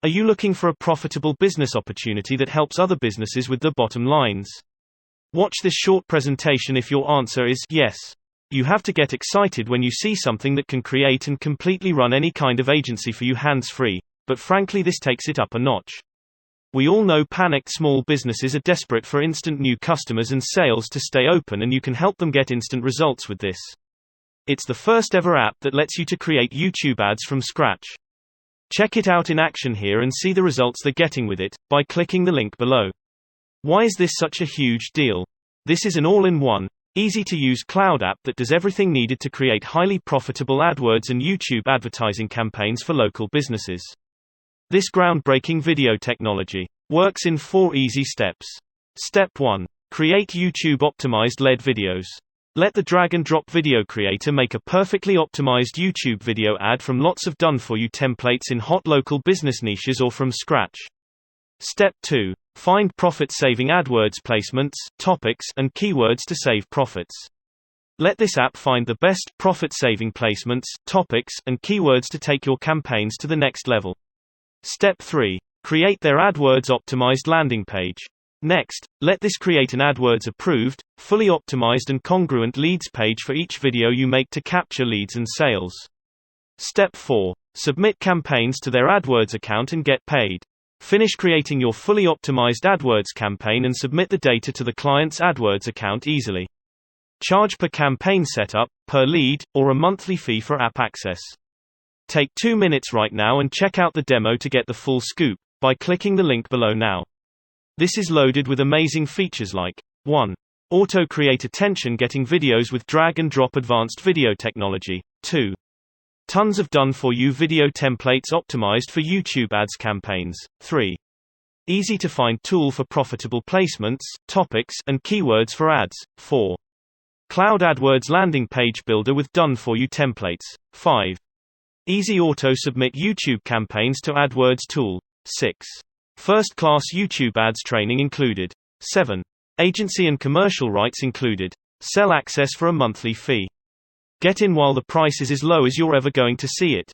Are you looking for a profitable business opportunity that helps other businesses with their bottom lines? Watch this short presentation if your answer is yes. You have to get excited when you see something that can create and completely run any kind of agency for you hands-free, but frankly this takes it up a notch. We all know panicked small businesses are desperate for instant new customers and sales to stay open, and you can help them get instant results with this. It's the first ever app that lets you to create YouTube ads from scratch. Check it out in action here and see the results they're getting with it, by clicking the link below. Why is this such a huge deal? This is an all-in-one, easy-to-use cloud app that does everything needed to create highly profitable AdWords and YouTube advertising campaigns for local businesses. This groundbreaking video technology works in 4 easy steps. Step 1. Create YouTube-optimized LED videos. Let the drag-and-drop video creator make a perfectly optimized YouTube video ad from lots of done-for-you templates in hot local business niches or from scratch. Step 2. Find profit-saving AdWords placements, topics, and keywords to save profits. Let this app find the best profit-saving placements, topics, and keywords to take your campaigns to the next level. Step 3. Create their AdWords-optimized landing page. Next, let this create an AdWords-approved, fully optimized and congruent leads page for each video you make to capture leads and sales. Step 4. Submit campaigns to their AdWords account and get paid. Finish creating your fully optimized AdWords campaign and submit the data to the client's AdWords account easily. Charge per campaign setup, per lead, or a monthly fee for app access. Take 2 minutes right now and check out the demo to get the full scoop, by clicking the link below now. This is loaded with amazing features like 1. Auto-create attention getting videos with drag-and-drop advanced video technology. 2. Tons of done-for-you video templates optimized for YouTube ads campaigns. 3. Easy-to-find tool for profitable placements, topics, and keywords for ads. 4. Cloud AdWords landing page builder with done-for-you templates. 5. Easy auto-submit YouTube campaigns to AdWords tool. 6. First-class YouTube ads training included. 7. Agency and commercial rights included. Sell access for a monthly fee. Get in while the price is as low as you're ever going to see it.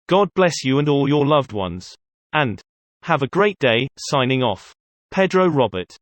God bless you and all your loved ones. And have a great day. Signing off. Pedro Robert.